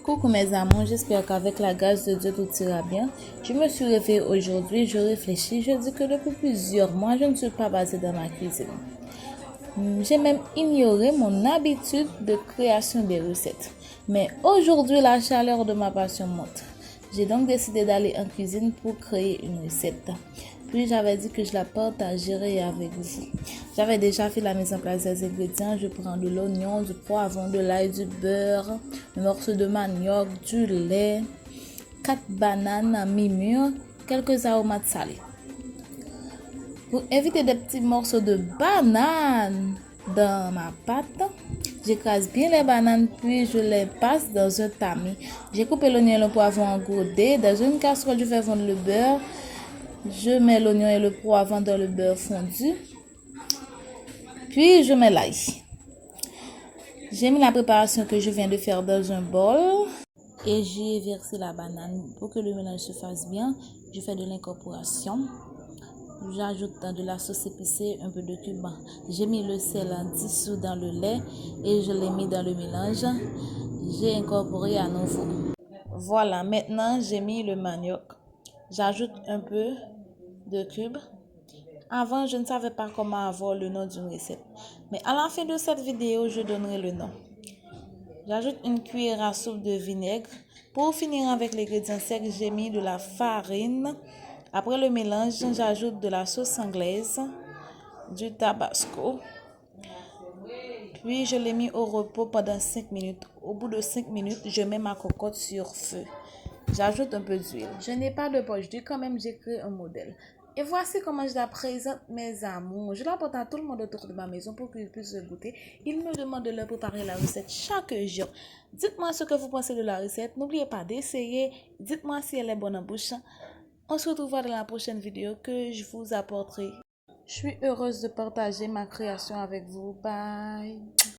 Coucou mes amours, j'espère qu'avec la grâce de Dieu tout ira bien. Je me suis réveillée aujourd'hui, je réfléchis, je dis que depuis plusieurs mois, je ne suis pas basée dans ma cuisine. J'ai même ignoré mon habitude de création des recettes. Mais aujourd'hui, la chaleur de ma passion monte. J'ai donc décidé d'aller en cuisine pour créer une recette. Puis j'avais dit que je la partagerai avec vous. J'avais déjà fait la mise en place des ingrédients. Je prends de l'oignon, du poivron, de l'ail, du beurre, un morceau de manioc, du lait, 4 bananes mi-mûres, quelques aromates salés. Pour éviter des petits morceaux de banane dans ma pâte, j'écrase bien les bananes puis je les passe dans un tamis. J'ai coupé l'oignon et le poivron en gros dés. Dans une casserole, je fais fondre le beurre. Je mets l'oignon et le poivron dans le beurre fondu. Puis je mets l'ail. J'ai mis la préparation que je viens de faire dans un bol. Et j'y ai versé la banane. Pour que le mélange se fasse bien, je fais de l'incorporation. J'ajoute de la sauce épicée, un peu de cumin. J'ai mis le sel dissous dans le lait et je l'ai mis dans le mélange. J'ai incorporé à nouveau. Voilà, maintenant j'ai mis le manioc. J'ajoute un peu de cubes. Avant, je ne savais pas comment avoir le nom d'une recette. Mais à la fin de cette vidéo, je donnerai le nom. J'ajoute une cuillère à soupe de vinaigre. Pour finir avec l'ingrédient sec, j'ai mis de la farine. Après le mélange, j'ajoute de la sauce anglaise, du tabasco. Puis je l'ai mis au repos pendant 5 minutes. Au bout de 5 minutes, je mets ma cocotte sur feu. J'ajoute un peu d'huile. Je n'ai pas de poche d'huile, quand même j'ai créé un modèle. Et voici comment je la présente, mes amours. Je la porte à tout le monde autour de ma maison pour qu'ils puissent goûter. Ils me demandent de leur préparer la recette chaque jour. Dites-moi ce que vous pensez de la recette. N'oubliez pas d'essayer. Dites-moi si elle est bonne en bouche. On se retrouvera dans la prochaine vidéo que je vous apporterai. Je suis heureuse de partager ma création avec vous. Bye!